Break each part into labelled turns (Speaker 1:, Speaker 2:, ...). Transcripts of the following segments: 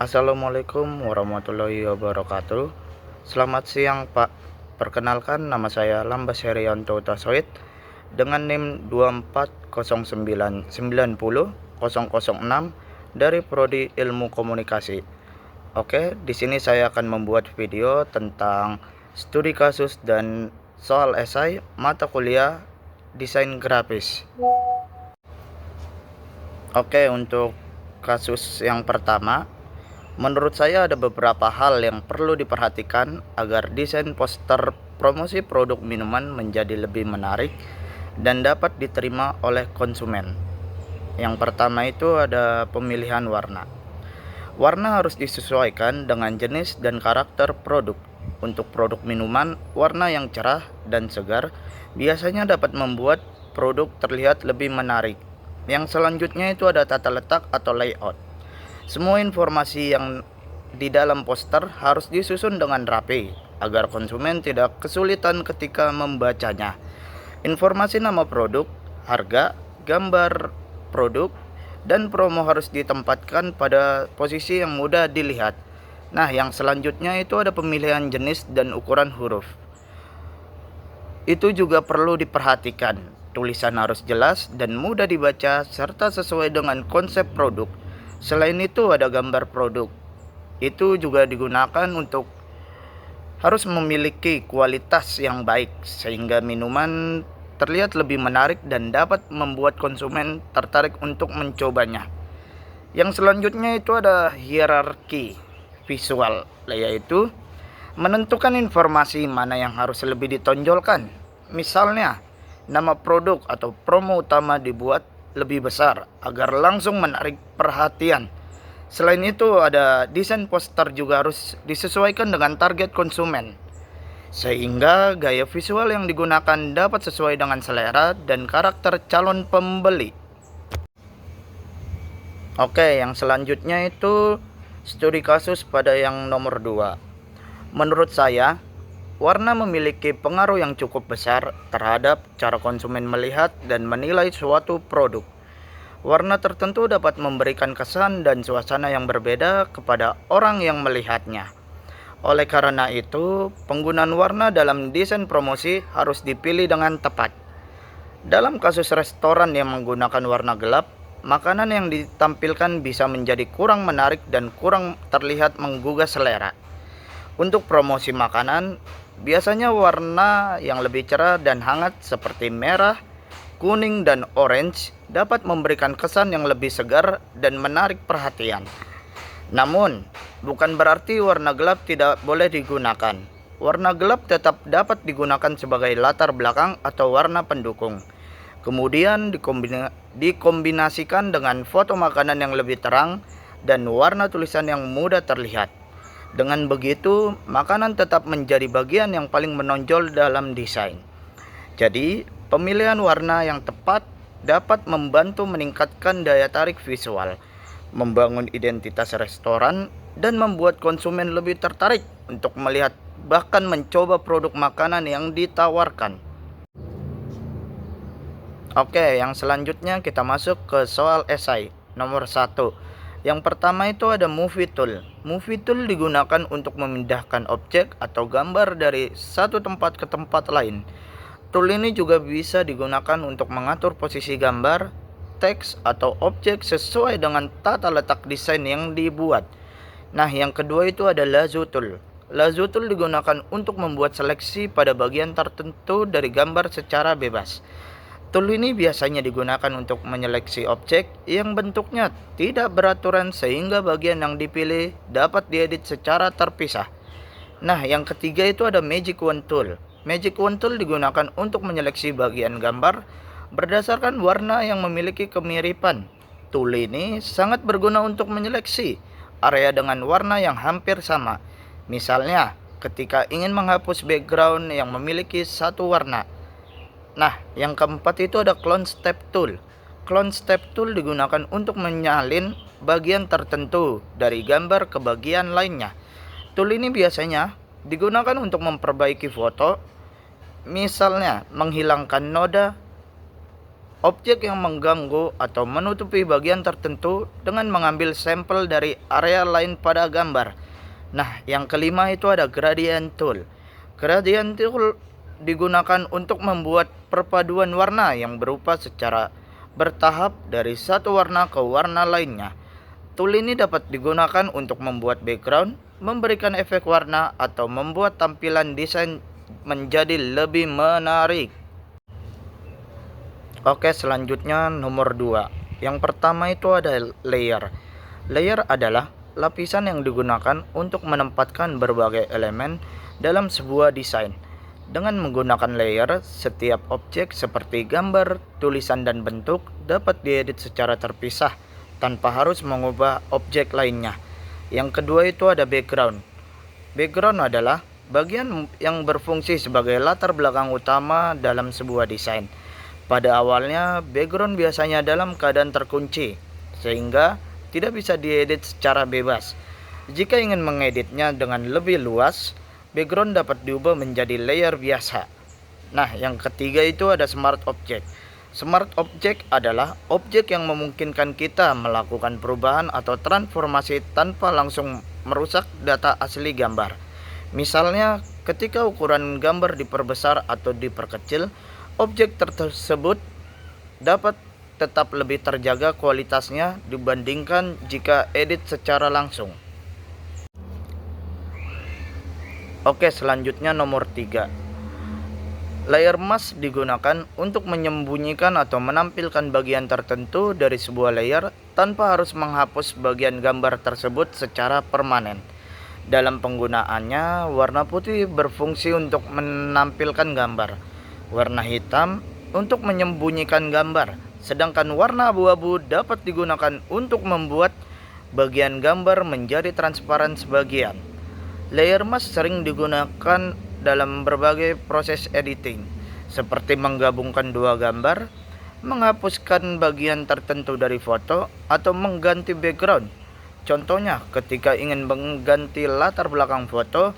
Speaker 1: Assalamualaikum warahmatullahi wabarakatuh. Selamat siang Pak. Perkenalkan, nama saya Lambas Herianto Tasoid dengan NIM 240990006 dari Prodi Ilmu Komunikasi. Oke, di sini saya akan membuat video tentang studi kasus dan soal esai mata kuliah desain grafis. Oke, untuk kasus yang pertama, menurut saya ada beberapa hal yang perlu diperhatikan agar desain poster promosi produk minuman menjadi lebih menarik dan dapat diterima oleh konsumen. Yang pertama itu ada pemilihan warna. Warna harus disesuaikan dengan jenis dan karakter produk. Untuk produk minuman, warna yang cerah dan segar biasanya dapat membuat produk terlihat lebih menarik. Yang selanjutnya itu ada tata letak atau layout. Semua informasi yang di dalam poster harus disusun dengan rapi agar konsumen tidak kesulitan ketika membacanya. Informasi nama produk, harga, gambar produk, dan promo harus ditempatkan pada posisi yang mudah dilihat. Nah, yang selanjutnya itu ada pemilihan jenis dan ukuran huruf. Itu juga perlu diperhatikan. Tulisan harus jelas dan mudah dibaca serta sesuai dengan konsep produk. Selain itu ada gambar produk. Itu juga digunakan untuk harus memiliki kualitas yang baik sehingga minuman terlihat lebih menarik dan dapat membuat konsumen tertarik untuk mencobanya. Yang selanjutnya itu ada hierarki visual, yaitu menentukan informasi mana yang harus lebih ditonjolkan. Misalnya, nama produk atau promo utama dibuat lebih besar agar langsung menarik perhatian. Selain itu, ada desain poster juga harus disesuaikan dengan target konsumen, sehingga gaya visual yang digunakan dapat sesuai dengan selera dan karakter calon pembeli. Oke, yang selanjutnya itu studi kasus pada yang nomor 2. Menurut saya, warna memiliki pengaruh yang cukup besar terhadap cara konsumen melihat dan menilai suatu produk. Warna tertentu dapat memberikan kesan dan suasana yang berbeda kepada orang yang melihatnya. Oleh karena itu, penggunaan warna dalam desain promosi harus dipilih dengan tepat. Dalam kasus restoran yang menggunakan warna gelap, makanan yang ditampilkan bisa menjadi kurang menarik dan kurang terlihat menggugah selera. Untuk promosi makanan, biasanya warna yang lebih cerah dan hangat seperti merah, kuning, dan orange dapat memberikan kesan yang lebih segar dan menarik perhatian. Namun, bukan berarti warna gelap tidak boleh digunakan. Warna gelap tetap dapat digunakan sebagai latar belakang atau warna pendukung. Kemudian dikombinasikan dengan foto makanan yang lebih terang dan warna tulisan yang mudah terlihat. Dengan begitu, makanan tetap menjadi bagian yang paling menonjol dalam desain. Jadi, pemilihan warna yang tepat dapat membantu meningkatkan daya tarik visual, membangun identitas restoran, dan membuat konsumen lebih tertarik untuk melihat bahkan mencoba produk makanan yang ditawarkan. Oke, yang selanjutnya kita masuk ke soal esai nomor 1. Yang pertama itu ada movie tool. Movie tool digunakan untuk memindahkan objek atau gambar dari satu tempat ke tempat lain. Tool ini juga bisa digunakan untuk mengatur posisi gambar, teks, atau objek sesuai dengan tata letak desain yang dibuat. Nah, yang kedua itu ada lasso tool. Lasso tool digunakan untuk membuat seleksi pada bagian tertentu dari gambar secara bebas. Tool ini biasanya digunakan untuk menyeleksi objek yang bentuknya tidak beraturan sehingga bagian yang dipilih dapat diedit secara terpisah. Nah, yang ketiga itu ada Magic Wand Tool. Magic Wand Tool digunakan untuk menyeleksi bagian gambar berdasarkan warna yang memiliki kemiripan. Tool ini sangat berguna untuk menyeleksi area dengan warna yang hampir sama. Misalnya, ketika ingin menghapus background yang memiliki satu warna. Nah, yang keempat itu ada Clone Step Tool. Clone Step Tool digunakan untuk menyalin bagian tertentu dari gambar ke bagian lainnya. Tool ini biasanya digunakan untuk memperbaiki foto, misalnya menghilangkan noda, objek yang mengganggu atau menutupi bagian tertentu dengan mengambil sampel dari area lain pada gambar. Nah, yang kelima itu ada gradient tool. Gradient tool digunakan untuk membuat perpaduan warna yang berupa secara bertahap dari satu warna ke warna lainnya. Tool ini dapat digunakan untuk membuat background, memberikan efek warna, atau membuat tampilan desain menjadi lebih menarik. Oke, selanjutnya nomor 2. Yang pertama itu ada layer. Layer adalah lapisan yang digunakan untuk menempatkan berbagai elemen dalam sebuah desain. Dengan menggunakan layer, setiap objek seperti gambar, tulisan, dan bentuk dapat diedit secara terpisah tanpa harus mengubah objek lainnya. Yang kedua itu ada background. Background adalah bagian yang berfungsi sebagai latar belakang utama dalam sebuah desain. Pada awalnya, background biasanya dalam keadaan terkunci, sehingga tidak bisa diedit secara bebas. Jika ingin mengeditnya dengan lebih luas, background dapat diubah menjadi layer biasa. Nah, yang ketiga itu ada smart object. Smart object adalah objek yang memungkinkan kita melakukan perubahan atau transformasi tanpa langsung merusak data asli gambar. Misalnya, ketika ukuran gambar diperbesar atau diperkecil, objek tersebut dapat tetap lebih terjaga kualitasnya dibandingkan jika edit secara langsung. Oke, selanjutnya nomor 3. Layer mask digunakan untuk menyembunyikan atau menampilkan bagian tertentu dari sebuah layer tanpa harus menghapus bagian gambar tersebut secara permanen. Dalam penggunaannya, warna putih berfungsi untuk menampilkan gambar, warna hitam untuk menyembunyikan gambar, sedangkan warna abu-abu dapat digunakan untuk membuat bagian gambar menjadi transparan sebagian. Layer mask sering digunakan dalam berbagai proses editing, seperti menggabungkan dua gambar, menghapuskan bagian tertentu dari foto, atau mengganti background. Contohnya, ketika ingin mengganti latar belakang foto,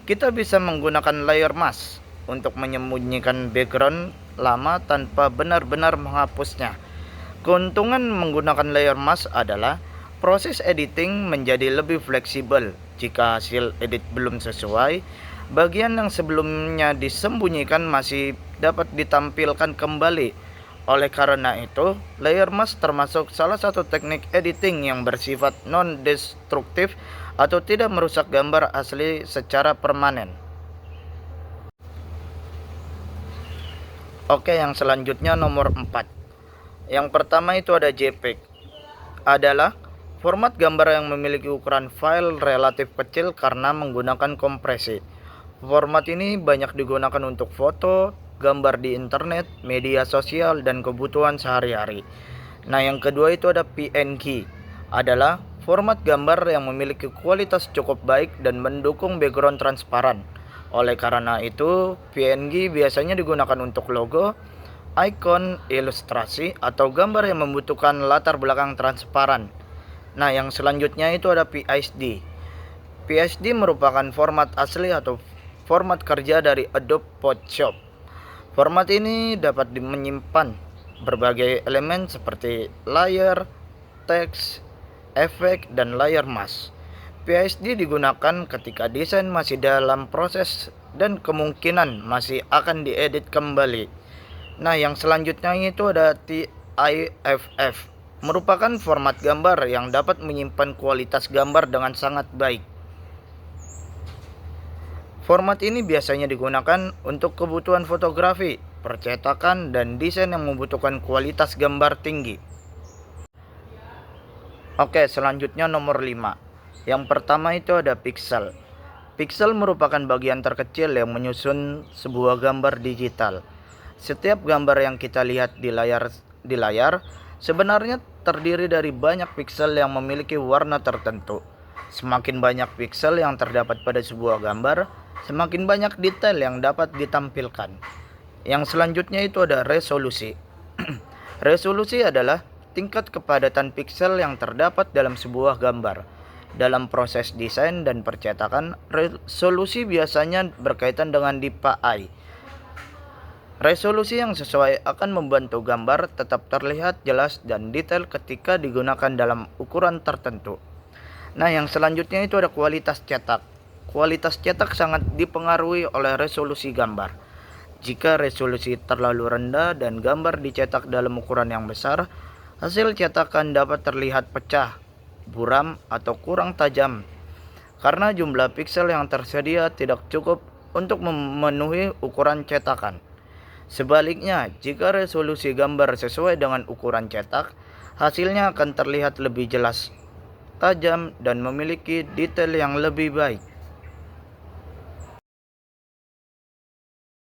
Speaker 1: kita bisa menggunakan layer mask untuk menyembunyikan background lama tanpa benar-benar menghapusnya. Keuntungan menggunakan layer mask adalah proses editing menjadi lebih fleksibel. Jika hasil edit belum sesuai, bagian yang sebelumnya disembunyikan masih dapat ditampilkan kembali. Oleh karena itu, layer mask termasuk salah satu teknik editing yang bersifat non-destruktif atau tidak merusak gambar asli secara permanen. Oke, yang selanjutnya nomor 4. Yang pertama itu ada JPEG. Adalah format gambar yang memiliki ukuran file relatif kecil karena menggunakan kompresi. Format ini banyak digunakan untuk foto, gambar di internet, media sosial, dan kebutuhan sehari-hari. Nah, yang kedua itu ada PNG. Adalah format gambar yang memiliki kualitas cukup baik dan mendukung background transparan. Oleh karena itu, PNG biasanya digunakan untuk logo, icon, ilustrasi, atau gambar yang membutuhkan latar belakang transparan. Nah, yang selanjutnya itu ada PSD. PSD merupakan format asli atau format kerja dari Adobe Photoshop. Format ini dapat menyimpan berbagai elemen seperti layer, teks, efek, dan layer mask. PSD digunakan ketika desain masih dalam proses dan kemungkinan masih akan diedit kembali. Nah, yang selanjutnya itu ada TIFF. Merupakan format gambar yang dapat menyimpan kualitas gambar dengan sangat baik. Format ini biasanya digunakan untuk kebutuhan fotografi, percetakan, dan desain yang membutuhkan kualitas gambar tinggi. Oke, selanjutnya nomor 5. Yang pertama itu ada pixel. Pixel merupakan bagian terkecil yang menyusun sebuah gambar digital. Setiap gambar yang kita lihat di layar sebenarnya terdiri dari banyak pixel yang memiliki warna tertentu. Semakin banyak pixel yang terdapat pada sebuah gambar, semakin banyak detail yang dapat ditampilkan. Yang selanjutnya itu ada resolusi. Resolusi adalah tingkat kepadatan pixel yang terdapat dalam sebuah gambar. Dalam proses desain dan percetakan, resolusi biasanya berkaitan dengan DPI. Resolusi yang sesuai akan membantu gambar tetap terlihat jelas dan detail ketika digunakan dalam ukuran tertentu. Nah, yang selanjutnya itu ada kualitas cetak. Kualitas cetak sangat dipengaruhi oleh resolusi gambar. Jika resolusi terlalu rendah dan gambar dicetak dalam ukuran yang besar, hasil cetakan dapat terlihat pecah, buram, atau kurang tajam karena jumlah piksel yang tersedia tidak cukup untuk memenuhi ukuran cetakan. Sebaliknya, jika resolusi gambar sesuai dengan ukuran cetak, hasilnya akan terlihat lebih jelas, tajam, dan memiliki detail yang lebih baik.